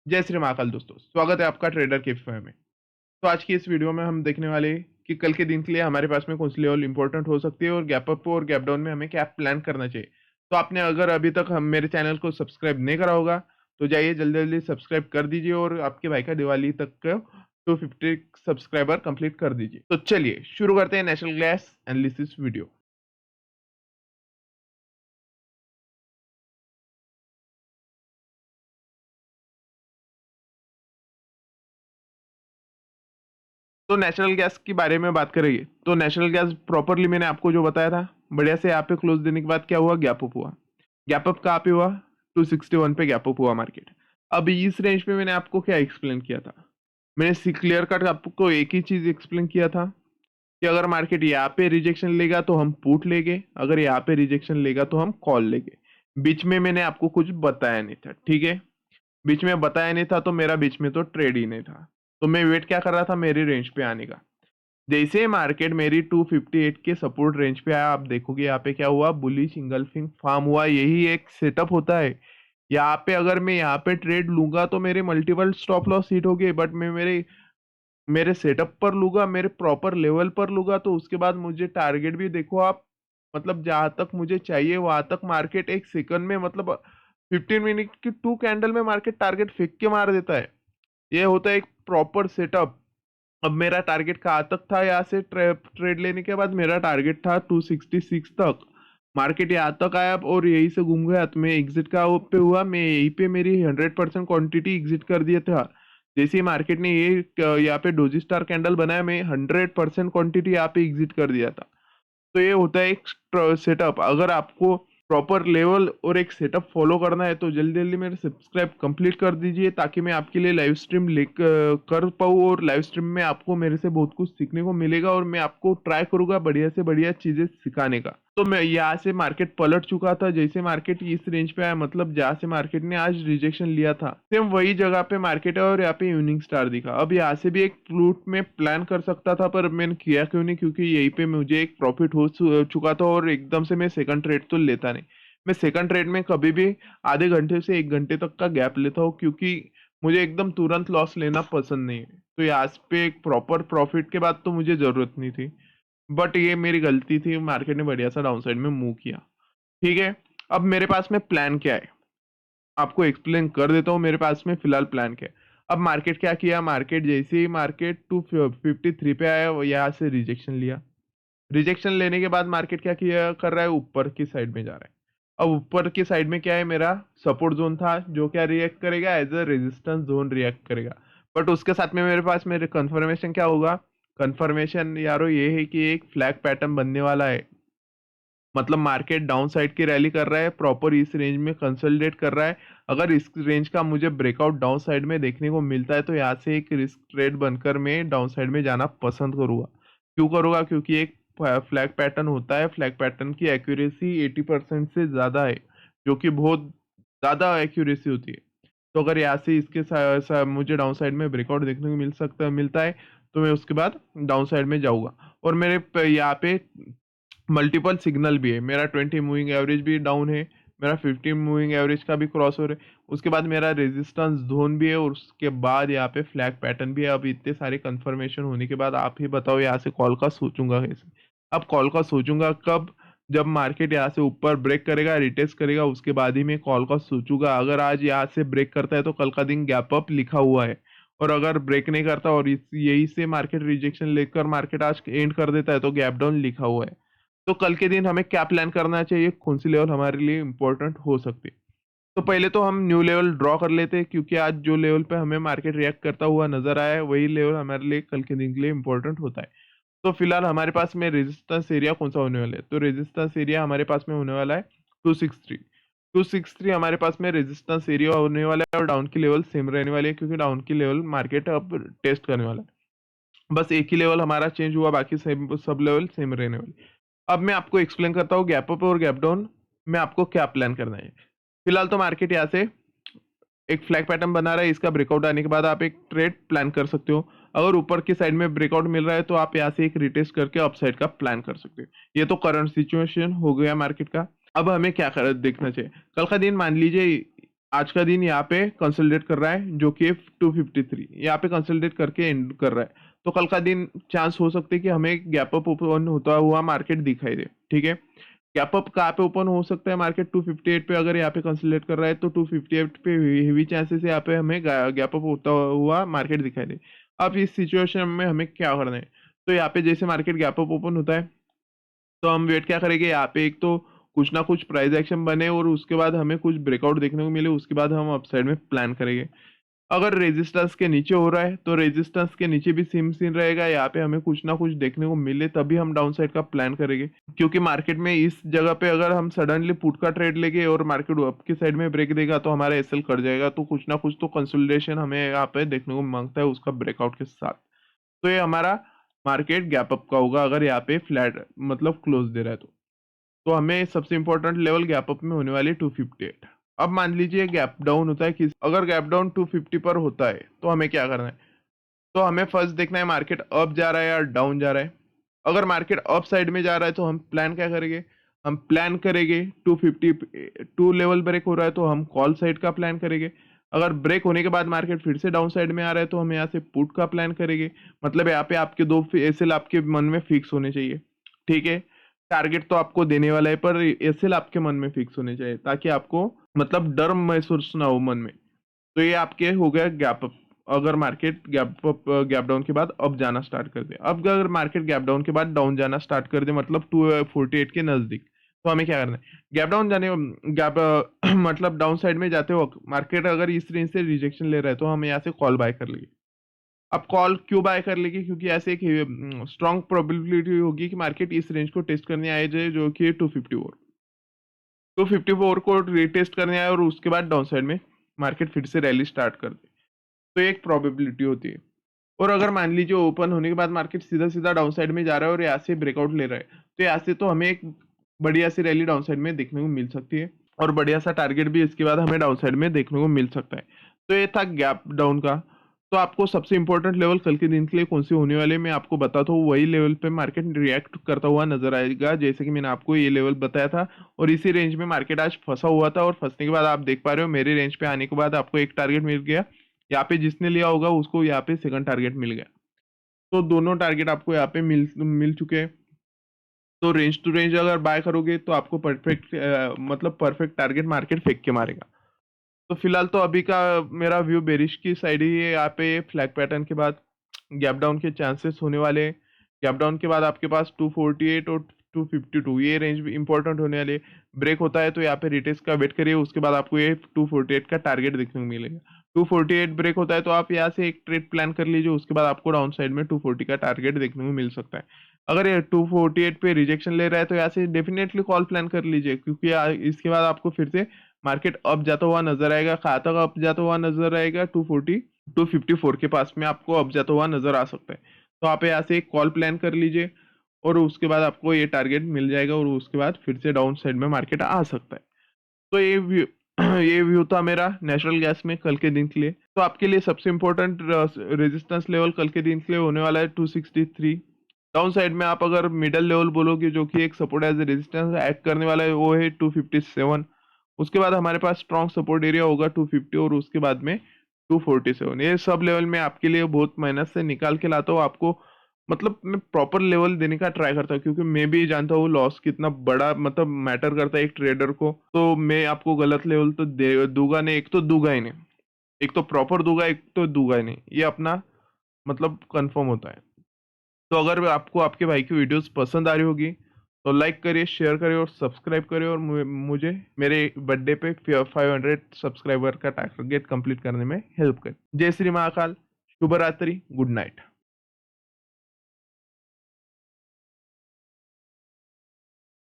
जय श्री महाकाल दोस्तों, स्वागत है आपका ट्रेडर कैफे में। तो आज की इस वीडियो में हम देखने वाले हैं कि कल के दिन के लिए हमारे पास में कौन सी लेवल इंपॉर्टेंट हो सकती है और गैप अप और गैप डाउन में हमें क्या प्लान करना चाहिए। तो आपने अगर अभी तक हम मेरे चैनल को सब्सक्राइब नहीं करा होगा तो जाइए जल्दी जल्दी सब्सक्राइब कर दीजिए और आपके भाई का दिवाली तक का 250 सब्सक्राइबर कंप्लीट कर दीजिए। तो चलिए शुरू करते हैं नेशनल गैस एनालिसिस वीडियो। तो नेशनल गैस के बारे में बात करेंगे तो नेशनल गैस प्रॉपरली मैंने आपको जो बताया था बढ़िया से यहाँ पे क्लोज देने के बाद क्या हुआ, गैप अप हुआ। गैप अप कहाँ पे हुआ? 261 पे गैप अप हुआ मार्केट। अब इस रेंज पे मैंने आपको क्या एक्सप्लेन किया था? मैंने क्लियर कट आपको एक ही चीज एक्सप्लेन किया था कि अगर मार्केट यहाँ पे रिजेक्शन लेगा तो हम पुट लेंगे, अगर यहाँ पे रिजेक्शन लेगा तो हम कॉल लेंगे। बीच में मैंने आपको कुछ बताया नहीं था, ठीक है। बीच में बताया नहीं था तो मेरा बीच में तो ट्रेड ही नहीं था। तो मैं वेट क्या कर रहा था? मेरी रेंज पे आने का। जैसे मार्केट मेरी 258 के सपोर्ट रेंज पे आया, आप देखोगे यहाँ पे क्या हुआ, बुलिश इंगल्फिंग फार्म हुआ। यही एक सेटअप होता है। यहाँ पे अगर मैं यहाँ पे ट्रेड लूंगा तो मेरे मल्टीपल स्टॉप लॉस हिट हो गए, बट मैं मेरे मेरे सेटअप पर लूंगा, मेरे प्रॉपर लेवल पर लूंगा तो उसके बाद मुझे टारगेट भी देखो आप, मतलब जहां तक मुझे चाहिए वहां तक मार्केट एक सेकंड में, मतलब 15 मिनट की 2 कैंडल में मार्केट टारगेट फेंक के मार देता है। ये होता है एक प्रॉपर सेटअप। अब मेरा टारगेट कहाँ तक था? यहाँ से ट्रेड लेने के बाद मेरा टारगेट था 266 तक। मार्केट यहाँ तक आया और यही से घूम गया तो मैं एग्जिट का पे हुआ। मैं यहीं पे मेरी 100% क्वांटिटी एग्जिट कर दिया था। जैसे ही मार्केट ने ये यहाँ पे डोजी स्टार कैंडल बनाया, मैं 100% क्वांटिटी यहाँ पे एग्जिट कर दिया था। तो ये होता है एक सेटअप। अगर आपको प्रॉपर लेवल और एक सेटअप फॉलो करना है तो जल्दी जल्दी मेरे सब्सक्राइब कंप्लीट कर दीजिए ताकि मैं आपके लिए लाइव स्ट्रीम कर पाऊँ और लाइव स्ट्रीम में आपको मेरे से बहुत कुछ सीखने को मिलेगा और मैं आपको ट्राई करूंगा बढ़िया से बढ़िया चीजें सिखाने का। तो मैं यहाँ से मार्केट पलट चुका था। जैसे मार्केट इस रेंज पे आया, मतलब जहाँ से मार्केट ने आज रिजेक्शन लिया था सेम वही जगह पे मार्केट है और यहाँ पे इवनिंग स्टार दिखा। अब यहाँ से भी एक फ्लूट में प्लान कर सकता था पर मैंने किया क्यों नहीं, क्योंकि यहीं पे मुझे एक प्रॉफिट हो चुका था और एकदम से मैं सेकंड ट्रेड तो लेता नहीं। मैं सेकंड ट्रेड में कभी भी आधे घंटे से 1 घंटे तक का गैप लेता हूँ क्योंकि मुझे एकदम तुरंत लॉस लेना पसंद नहीं है। तो यहाँ पे एक प्रॉपर प्रॉफिट के बाद तो मुझे जरूरत नहीं थी, बट ये मेरी गलती थी। मार्केट ने बढ़िया सा डाउन साइड में मूव किया, ठीक है। अब मेरे पास में प्लान क्या है आपको एक्सप्लेन कर देता हूँ। मेरे पास में फिलहाल प्लान क्या है। अब मार्केट क्या किया, मार्केट जैसे ही मार्केट 253 पे आया यहाँ से रिजेक्शन लिया। रिजेक्शन लेने के बाद मार्केट क्या किया कर रहा है, ऊपर की साइड में जा रहा है। अब ऊपर की साइड में क्या है, मेरा सपोर्ट जोन था जो क्या रिएक्ट करेगा, as a resistance zone react करेगा। बट उसके साथ में मेरे पास मेरे कंफर्मेशन क्या होगा, कंफर्मेशन यारो ये है कि एक फ्लैग पैटर्न बनने वाला है। मतलब मार्केट डाउन साइड की रैली कर रहा है, प्रॉपर इस रेंज में कंसोलिडेट कर रहा है। अगर इस रेंज का मुझे ब्रेकआउट डाउन साइड में देखने को मिलता है तो यहाँ से एक रिस्क ट्रेड बनकर मैं डाउन साइड में जाना पसंद करूंगा। क्यों करूंगा? क्योंकि एक फ्लैग पैटर्न होता है, फ्लैग पैटर्न की एक्यूरेसी 80% से ज़्यादा है, जो कि बहुत ज़्यादा एक्यूरेसी होती है। तो अगर यहाँ से इसके मुझे डाउन साइड में ब्रेकआउट देखने को मिलता है तो मैं उसके बाद डाउन साइड में जाऊंगा। और मेरे यहाँ पे मल्टीपल सिग्नल भी है। मेरा 20 मूविंग एवरेज भी डाउन है, मेरा 15 मूविंग एवरेज का भी क्रॉस हो रहा है, उसके बाद मेरा रेजिस्टेंस जोन भी है और उसके बाद यहाँ पे फ्लैग पैटर्न भी है। अब इतने सारे कंफर्मेशन होने के बाद आप ही बताओ यहाँ से कॉल का सोचूंगा कैसे। अब कॉल का सोचूंगा कब? जब मार्केट यहाँ से ऊपर ब्रेक करेगा, रिटेस्ट करेगा, उसके बाद ही मैं कॉल का सोचूंगा। अगर आज यहाँ से ब्रेक करता है तो कल का दिन गैप अप लिखा हुआ है, और अगर ब्रेक नहीं करता और यही से मार्केट रिजेक्शन लेकर मार्केट आज एंड कर देता है तो गैप डाउन लिखा हुआ है। तो कल के दिन हमें क्या प्लान करना चाहिए, कौन सी लेवल हमारे लिए इंपॉर्टेंट हो सकती है? तो पहले तो हम न्यू लेवल ड्रॉ कर लेते हैं क्योंकि आज जो लेवल पे हमें मार्केट रिएक्ट करता हुआ नजर आया है वही लेवल हमारे लिए कल के दिन के लिए इंपॉर्टेंट होता है। तो फिलहाल हमारे पास में रेजिस्टेंस एरिया कौन सा होने वाला है? तो रेजिस्टेंस एरिया हमारे पास में होने वाला है 263। 263 हमारे पास में रेजिस्टेंस एरिया होने वाला है और डाउन की लेवल सेम रहने वाली है क्योंकि डाउन की लेवल मार्केट अब टेस्ट करने वाला है। बस एक ही लेवल हमारा चेंज हुआ, बाकी सब लेवल सेम रहने वाली। अब मैं आपको एक्सप्लेन करता हूँ गैप अप और गैप डाउन में आपको क्या प्लान करना है। फिलहाल तो मार्केट यहाँ से एक फ्लैग पैटर्न बना रहा है, इसका ब्रेकआउट आने के बाद आप एक ट्रेड प्लान कर सकते हो। अगर ऊपर की साइड में ब्रेकआउट मिल रहा है तो आप यहाँ से एक रिटेस्ट करके अपसाइड का प्लान कर सकते हो। ये तो करंट सिचुएशन हो गया मार्केट का। अब हमें क्या कर देखना चाहिए कल का दिन। मान लीजिए आज का दिन यहाँ पे कंसोलिडेट कर रहा है जो कि 253 यहाँ पे कंसोलिडेट करके एंड कर रहा है। तो कल का दिन चांस हो सकते हैं कि हमें गैप अप ओपन होता हुआ मार्केट दिखाई दे। ठीक है, गैप अप कहाँ पे ओपन हो सकता है मार्केट 258 पे, अगर यहाँ पे कंसोलिडेट कर रहा है तो 258 पे हेवी चांसेस है यहाँ पे हमें गैप अप होता हुआ मार्केट दिखाई दे। अब इस सिचुएशन में हमें क्या करना है, तो यहाँ पे जैसे मार्केट गैप अप ओपन होता है तो हम वेट क्या करेंगे, यहाँ पे एक तो कुछ ना कुछ प्राइस एक्शन बने और उसके बाद हमें कुछ ब्रेकआउट देखने को मिले, उसके बाद हम अपसाइड में प्लान करेंगे। अगर रेजिस्टेंस के नीचे हो रहा है तो रेजिस्टेंस के नीचे भी सेम सीन रहेगा, यहाँ पे हमें कुछ ना कुछ देखने को मिले तभी हम डाउन साइड का प्लान करेंगे। क्योंकि मार्केट में इस जगह पे अगर हम सडनली पुट का ट्रेड लेंगे और मार्केट अप की साइड में ब्रेक देगा तो हमारा एसएल कट जाएगा, तो कुछ ना कुछ तो कंसोलिडेशन हमें यहाँ पे देखने को मांगता है उसका ब्रेकआउट के साथ। तो ये हमारा मार्केट गैप अप का होगा अगर यहाँ पे फ्लैट मतलब क्लोज दे रहा है तो हमें सबसे इंपॉर्टेंट लेवल गैप अप में होने वाली 258। अब मान लीजिए गैप डाउन होता है कि अगर गैप डाउन 250 पर होता है तो हमें क्या करना है, तो हमें फर्स्ट देखना है मार्केट अप जा रहा है या डाउन जा रहा है। अगर मार्केट अप साइड में जा रहा है तो हम प्लान क्या करेंगे, हम प्लान करेंगे 252 लेवल ब्रेक हो रहा है तो हम कॉल साइड का प्लान करेंगे। अगर ब्रेक होने के बाद मार्केट फिर से डाउन साइड में आ रहा है तो हम यहाँ से पुट का प्लान करेंगे। मतलब यहाँ पे आपके दो एसएल आपके मन में फिक्स होने चाहिए। ठीक है, टारगेट तो आपको देने वाला है पर एसएल आपके मन में फिक्स होने चाहिए ताकि आपको मतलब डर महसूस ना हो मन में। तो ये आपके हो गया गैप अप। अगर मार्केट गैप डाउन के बाद अप जाना स्टार्ट कर दे, अब अगर मार्केट गैप डाउन के बाद डाउन जाना स्टार्ट कर दे मतलब 248 के नजदीक, तो हमें क्या करना है, गैप डाउन जाने गैप मतलब डाउन साइड में जाते वक्त मार्केट अगर इस रेंज से रिजेक्शन ले रहा है तो हम यहाँ से कॉल बाय कर लेंगे। अब कॉल क्यों बाय कर लेंगे, क्योंकि ऐसे एक स्ट्रॉन्ग प्रोबेबिलिटी होगी कि मार्केट इस रेंज को टेस्ट करने आए जाए जो कि 254 को रीटेस्ट करने आए और उसके बाद डाउन साइड में मार्केट फिर से रैली स्टार्ट कर दे, तो एक प्रोबेबिलिटी होती है। और अगर मान लीजिए ओपन होने के बाद मार्केट सीधा सीधा डाउन साइड में जा रहा है और यहाँ से ब्रेकआउट ले रहा है तो यहाँ से तो हमें एक बढ़िया सी रैली डाउन साइड में देखने को मिल सकती है और बढ़िया सा टारगेट भी इसके बाद हमें डाउन साइड में देखने को मिल सकता है। तो ये था गैप डाउन का। तो आपको सबसे इंपॉर्टेंट लेवल कल के दिन के लिए कौन सी होने वाले मैं आपको बताता हूँ, वही लेवल पे मार्केट रिएक्ट करता हुआ नजर आएगा जैसे कि मैंने आपको ये लेवल बताया था। और इसी रेंज में मार्केट आज फंसा हुआ था और फंसने के बाद आप देख पा रहे हो मेरे रेंज पे आने के बाद आपको एक टारगेट मिल गया, यहाँ पे जिसने लिया होगा उसको यहाँ पे सेकंड टारगेट मिल गया। तो दोनों टारगेट आपको यहाँ पे मिल मिल चुके हैं। तो रेंज टू रेंज अगर बाय करोगे तो आपको परफेक्ट मतलब परफेक्ट टारगेट मार्केट फेंक के मारेगा। तो फिलहाल तो अभी का मेरा व्यू बेरिश की साइड ही है। यहाँ पे फ्लैग पैटर्न के बाद गैप डाउन के चांसेस होने वाले हैं। गैप डाउन के बाद आपके पास 248 और 252 ये रेंज भी इंपॉर्टेंट होने वाले। ब्रेक होता है तो यहाँ पे रिटेस्ट का वेट करिए, उसके बाद आपको ये 248 का टारगेट देखने को मिलेगा। 248 ब्रेक होता है तो आप यहाँ से एक ट्रेड प्लान कर लीजिए, उसके बाद आपको डाउन साइड में 240 का टारगेट देखने को मिल सकता है। अगर ये 248 पे रिजेक्शन ले रहा है तो यहाँ से डेफिनेटली कॉल प्लान कर लीजिए, क्योंकि इसके बाद आपको फिर से मार्केट अप जाता हुआ नजर आएगा, खाता का अप जाता हुआ नजर आएगा 254 के पास में आपको अप जाता हुआ नजर आ सकता है। तो आप यहाँ से एक कॉल प्लान कर लीजिए और उसके बाद आपको ये टारगेट मिल जाएगा और उसके बाद फिर से डाउन साइड में मार्केट आ सकता है। तो ये व्यू ये व्यू था मेरा नेचुरल गैस में कल के दिन के लिए। तो आपके लिए सबसे इंपॉर्टेंट रेजिस्टेंस लेवल कल के दिन के लिए होने वाला है 263। डाउन साइड में आप अगर मिडल लेवल बोलोगे जो कि एक सपोर्ट एज रेजिस्टेंस एक्ट करने वाला है वो है 257। उसके बाद हमारे पास स्ट्रॉन्ग सपोर्ट एरिया होगा 250 और उसके बाद में 247। ये सब लेवल में आपके लिए बहुत मेहनत से निकाल के लाता हूँ आपको, मतलब मैं प्रॉपर लेवल देने का ट्राई करता हूँ क्योंकि मैं भी जानता हूँ लॉस कितना बड़ा मतलब मैटर करता है एक ट्रेडर को। तो मैं आपको गलत लेवल तो दे दूंगा नहीं, एक तो दूंगा ही नहीं, एक तो प्रॉपर दूंगा, एक तो दूंगा ही नहीं, ये अपना मतलब कंफर्म होता है। तो अगर आपको आपके भाई की वीडियोस पसंद आ रही होगी तो लाइक करिए, शेयर करिए और सब्सक्राइब करिए और मुझे मेरे बर्थडे पे 500 सब्सक्राइबर का टारगेट कंप्लीट करने में हेल्प करिए। जय श्री महाकाल, शुभ रात्रि, गुड नाइट।